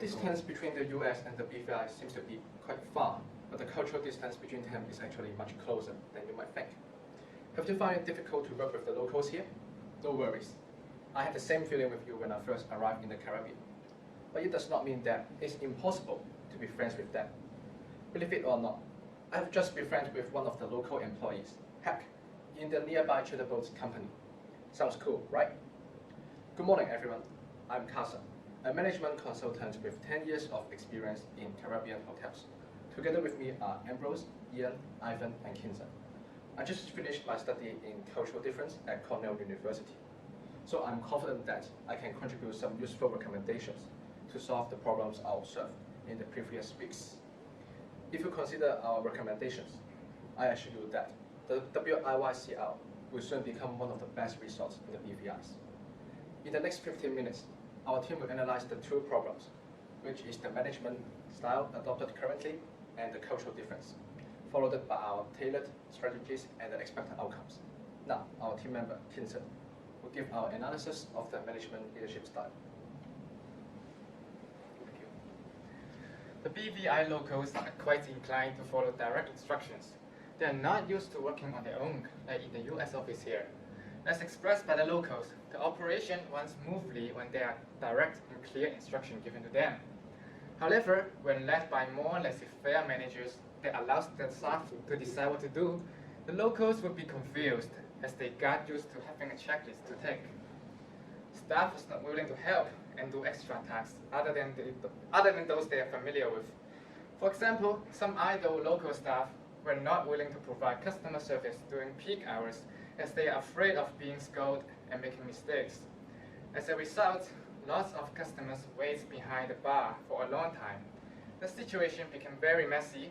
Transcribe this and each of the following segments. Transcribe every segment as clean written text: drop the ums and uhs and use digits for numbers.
distance between the US and the BVI seems to be quite far, but the cultural distance between them is actually much closer than you might think. Have you found it difficult to work with the locals here? No worries. I had the same feeling with you when I first arrived in the Caribbean. But it does not mean that it's impossible to be friends with them. Believe it or not, I have just been friends with one of the local employees. Heck, in the nearby charter boat company. Sounds cool, right? Good morning, everyone. I'm Carson, a management consultant with 10 years of experience in Caribbean hotels. Together with me are Ambrose, Ian, Ivan, and Kinson. I just finished my study in cultural difference at Cornell University. So I'm confident that I can contribute some useful recommendations to solve the problems I observed in the previous weeks. If you consider our recommendations, I assure you that the WIYCL will soon become one of the best resorts in the BVIs. In the next 15 minutes, our team will analyze the two problems, which is the management style adopted currently and the cultural difference, followed by our tailored strategies and the expected outcomes. Now, our team member, Kinson, will give our analysis of the management leadership style. Thank you. The BVI locals are quite inclined to follow direct instructions. They are not used to working on their own, like in the US office here. As expressed by the locals, the operation runs smoothly when there are direct and clear instruction given to them. However, when led by more laissez-faire managers that allows the staff to decide what to do, the locals would be confused as they got used to having a checklist to take. Staff was not willing to help and do extra tasks other than those they are familiar with. For example, some idle local staff were not willing to provide customer service during peak hours as they are afraid of being scolded and making mistakes. As a result, lots of customers wait behind the bar for a long time. The situation became very messy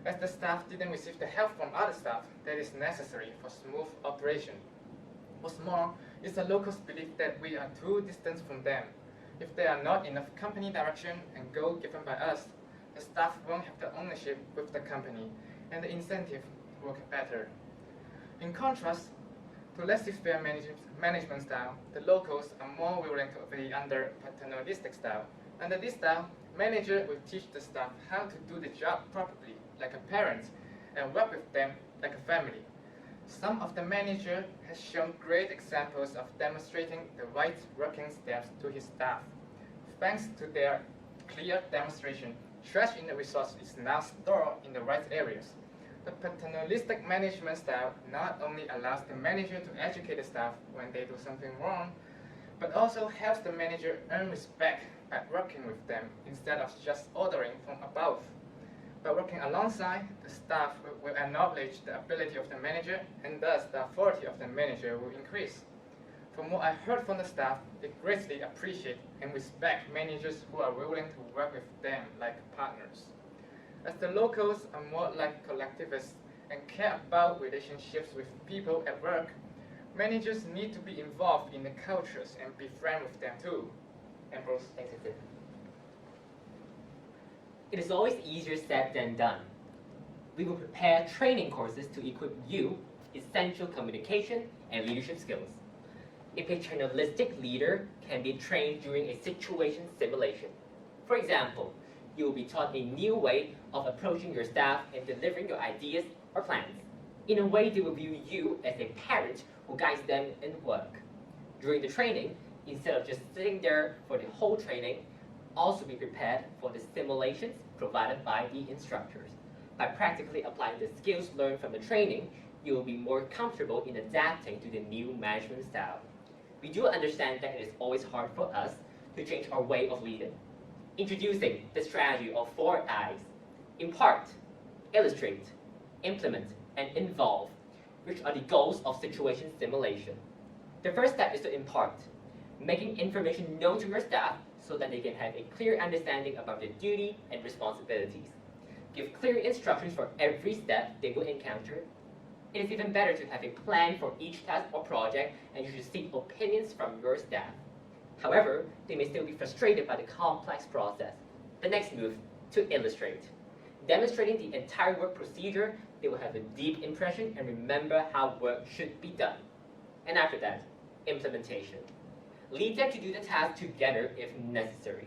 as the staff didn't receive the help from other staff that is necessary for smooth operation. What's more, it's the locals' belief that we are too distant from them. If there are not enough company direction and goal given by us, the staff won't have the ownership with the company and the incentive to work better. In contrast to laissez-faire management style, the locals are more willing to be under paternalistic style. Under this style, manager will teach the staff how to do the job properly, like a parent, and work with them like a family. Some of the manager has shown great examples of demonstrating the right working steps to his staff. Thanks to their clear demonstration, trash in the resource is now stored in the right areas. The paternalistic management style not only allows the manager to educate the staff when they do something wrong, but also helps the manager earn respect by working with them instead of just ordering from above. By working alongside, the staff will acknowledge the ability of the manager, and thus the authority of the manager will increase. From what I heard from the staff, they greatly appreciate and respect managers who are willing to work with them like partners. As the locals are more like collectivists and care about relationships with people at work, managers need to be involved in the cultures and be friends with them too. Ambrose. Thanks, Kinson. It is always easier said than done. We will prepare training courses to equip you with essential communication and leadership skills. A paternalistic leader can be trained during a situation simulation. For example, you will be taught a new way of approaching your staff and delivering your ideas or plans. In a way, they will view you as a parent who guides them in work. During the training, instead of just sitting there for the whole training, also be prepared for the simulations provided by the instructors. By practically applying the skills learned from the training, you will be more comfortable in adapting to the new management style. We do understand that it is always hard for us to change our way of leading. Introducing the strategy of 4 I's: impart, illustrate, implement, and involve, which are the goals of situation simulation. The first step is to impart, making information known to your staff so that they can have a clear understanding about their duty and responsibilities. Give clear instructions for every step they will encounter. It is even better to have a plan for each task or project, and you should seek opinions from your staff. However, they may still be frustrated by the complex process. The next move, to illustrate. Demonstrating the entire work procedure, they will have a deep impression and remember how work should be done. And after that, implementation. Lead them to do the task together if necessary.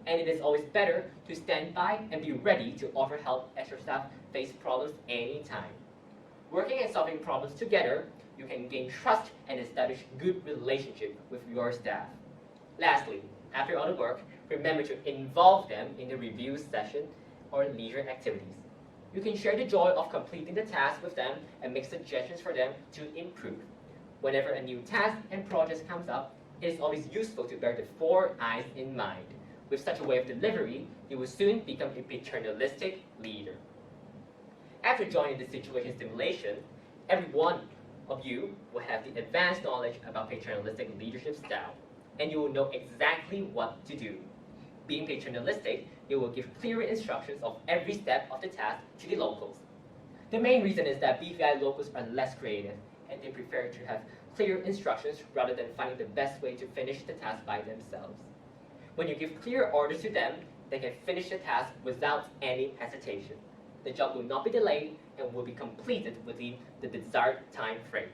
and it is always better to stand by and be ready to offer help as your staff face problems anytime. Working and solving problems together, you can gain trust and establish good relationship with your staff. Lastly, after all the work, remember to involve them in the review session or leisure activities. You can share the joy of completing the task with them and make suggestions for them to improve. Whenever a new task and project comes up, it is always useful to bear the 4 I's in mind. With such a way of delivery, you will soon become a paternalistic leader. After joining the situation simulation, every one of you will have the advanced knowledge about paternalistic leadership style, and you will know exactly what to do. Being paternalistic, you will give clear instructions of every step of the task to the locals. The main reason is that BVI locals are less creative, and they prefer to have clear instructions rather than finding the best way to finish the task by themselves. When you give clear orders to them, they can finish the task without any hesitation. The job will not be delayed and will be completed within the desired time frame.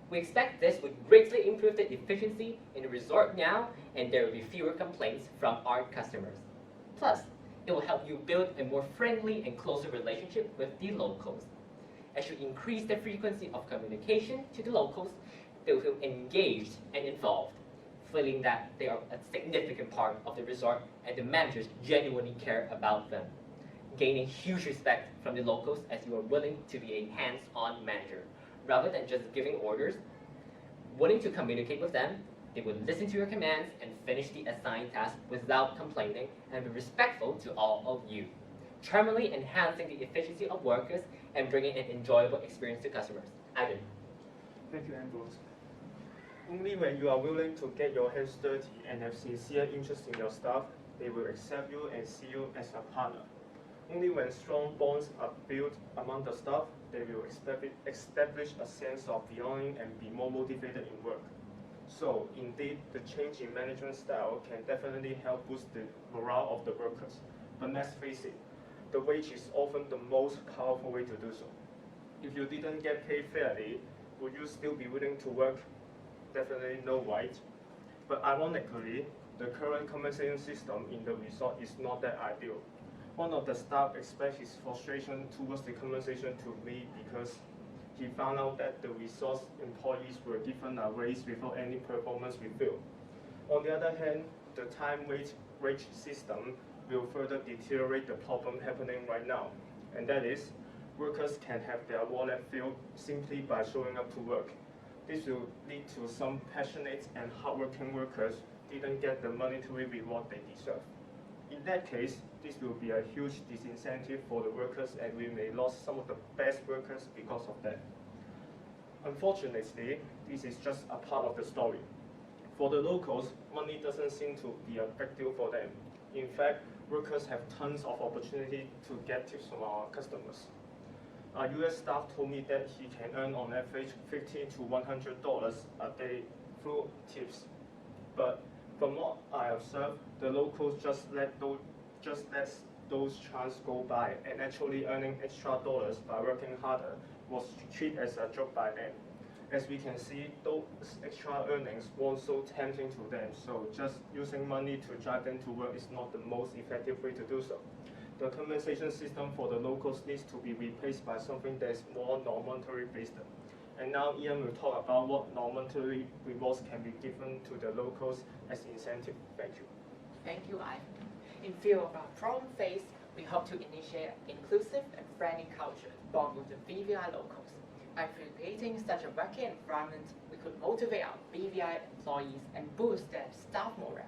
We expect this would greatly improve the efficiency in the resort now, and there will be fewer complaints from our customers. Plus, it will help you build a more friendly and closer relationship with the locals. As you increase the frequency of communication to the locals, they will feel engaged and involved, feeling that they are a significant part of the resort and the managers genuinely care about them. Gaining huge respect from the locals as you are willing to be a hands-on manager, rather than just giving orders. Willing to communicate with them, they will listen to your commands and finish the assigned task without complaining and be respectful to all of you, charmingly enhancing the efficiency of workers and bringing an enjoyable experience to customers. Ivan. Thank you, Ambrose. Only when you are willing to get your hands dirty and have sincere interest in your staff, they will accept you and see you as a partner. Only when strong bonds are built among the staff, they will establish a sense of belonging and be more motivated in work. So, indeed, the change in management style can definitely help boost the morale of the workers. But let's face it, the wage is often the most powerful way to do so. If you didn't get paid fairly, would you still be willing to work? Definitely no, right? But ironically, the current compensation system in the resort is not that ideal. One of the staff expressed his frustration towards the compensation to me because he found out that the resource employees were given a raise without any performance review. On the other hand, the time wage system will further deteriorate the problem happening right now, and that is, workers can have their wallet filled simply by showing up to work. This will lead to some passionate and hardworking workers didn't get the monetary reward they deserve. In that case, this will be a huge disincentive for the workers, and we may lose some of the best workers because of that. Unfortunately, this is just a part of the story. For the locals, money doesn't seem to be a big deal for them. In fact, workers have tons of opportunity to get tips from our customers. Our US staff told me that he can earn on average $50 to $100 a day through tips. But from what I observed, the locals just let those chances go by, and actually earning extra dollars by working harder was treated as a joke by them. As we can see, those extra earnings weren't so tempting to them, so just using money to drive them to work is not the most effective way to do so. The compensation system for the locals needs to be replaced by something that is more non-monetary based. And now Ian will talk about what non-monetary rewards can be given to the locals as incentive. Thank you. Thank you, Ivan. In view of our problem phase, we hope to initiate an inclusive and friendly culture born with the BVI locals. By creating such a working environment, we could motivate our BVI employees and boost their staff morale,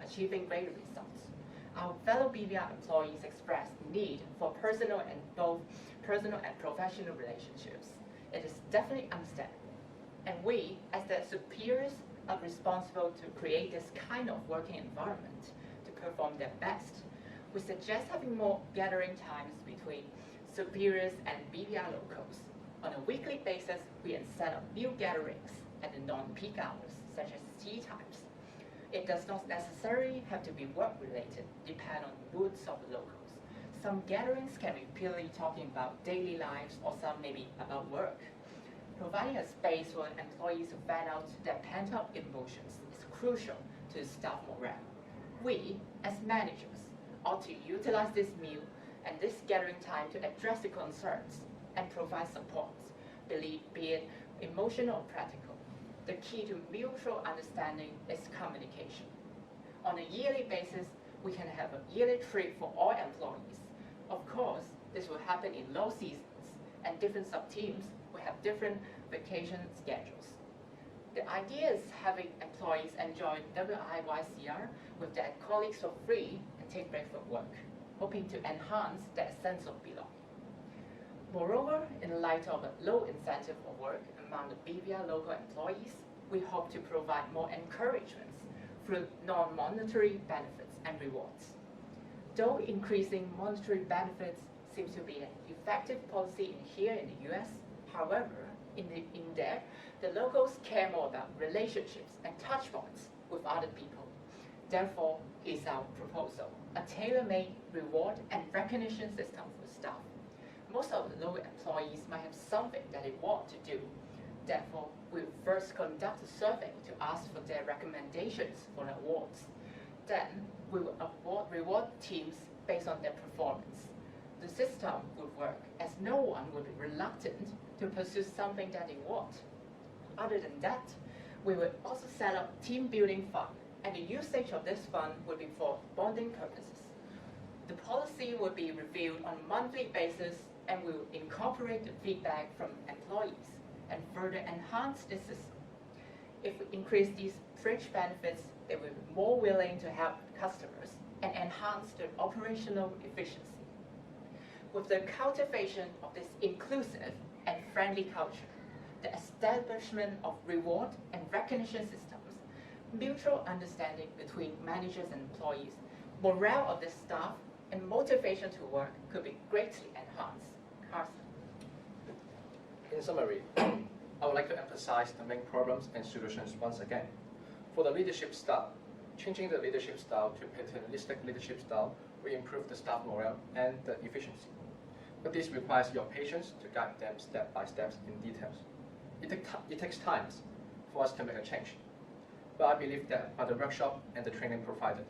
achieving greater results. Our fellow BVI employees express need for personal and professional relationships. It is definitely understandable. And we, as their superiors, are responsible to create this kind of working environment to perform their best. We suggest having more gathering times between superiors and BVI locals. On a weekly basis, we set up new gatherings at the non-peak hours, such as tea times. It does not necessarily have to be work-related, depend on the moods of the locals. Some gatherings can be purely talking about daily lives, or some may be about work. Providing a space for employees to vent out their pent-up emotions is crucial to staff morale. We, as managers, ought to utilize this meal and this gathering time to address the concerns and provide support, be it emotional or practical. The key to mutual understanding is communication. On a yearly basis, we can have a yearly trip for all employees. Of course, this will happen in low seasons, and different sub-teams will have different vacation schedules. The idea is having employees enjoy WIYCR with their colleagues for free and take break from work, hoping to enhance their sense of belonging. Moreover, in light of a low incentive for work among the BVI local employees, we hope to provide more encouragements through non-monetary benefits and rewards. Though increasing monetary benefits seems to be an effective policy here in the US, however, in there, the locals care more about relationships and touch points with other people. Therefore, here's our proposal, a tailor-made reward and recognition system for staff. Most of the local employees might have something that they want to do. Therefore, we will first conduct a survey to ask for their recommendations for the awards. Then, we will reward teams based on their performance. The system would work as no one would be reluctant to pursue something that they want. Other than that, we will also set up team building fund, and the usage of this fund will be for bonding purposes. The policy will be reviewed on a monthly basis and will incorporate the feedback from employees and further enhance the system. If we increase these fringe benefits, they will be more willing to help customers and enhance their operational efficiency. With the cultivation of this inclusive and friendly culture, the establishment of reward and recognition systems, mutual understanding between managers and employees, morale of the staff, and motivation to work could be greatly enhanced. Carson. In summary, I would like to emphasize the main problems and solutions once again. For the leadership style, changing the leadership style to paternalistic leadership style will improve the staff morale and the efficiency. But this requires your patience to guide them step by step in details. It takes time for us to make a change. But I believe that by the workshop and the training provided,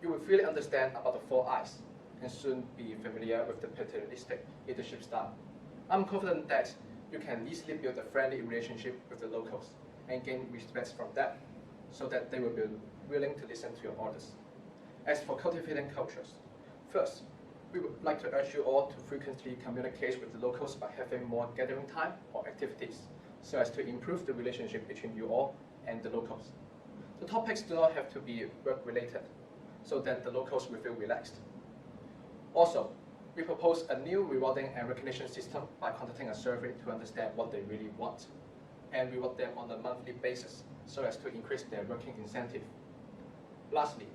you will really understand about the 4 I's and soon be familiar with the paternalistic leadership style. I'm confident that you can easily build a friendly relationship with the locals and gain respect from them so that they will be willing to listen to your orders. As for cultivating cultures, first, we would like to urge you all to frequently communicate with the locals by having more gathering time or activities so as to improve the relationship between you all and the locals. The topics do not have to be work-related so that the locals will feel relaxed. Also, we propose a new rewarding and recognition system by conducting a survey to understand what they really want and reward them on a monthly basis so as to increase their working incentive. Lastly,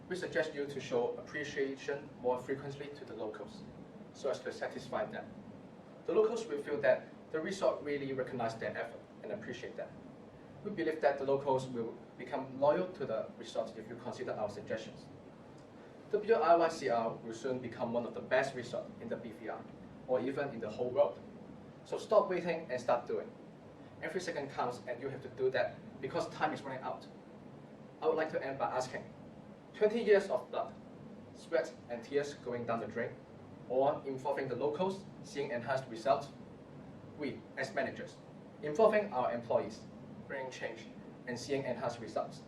we suggest you to show appreciation more frequently to the locals so as to satisfy them. The locals will feel that the resort really recognize their effort and appreciate them. We believe that the locals will become loyal to the resort if you consider our suggestions. WIYCR will soon become one of the best resorts in the BVI, or even in the whole world. So stop waiting and start doing. Every second counts and you have to do that because time is running out. I would like to end by asking, 20 years of blood, sweat and tears going down the drain, or involving the locals, seeing enhanced results? We, as managers, involving our employees, bringing change and seeing enhanced results.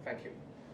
Thank you.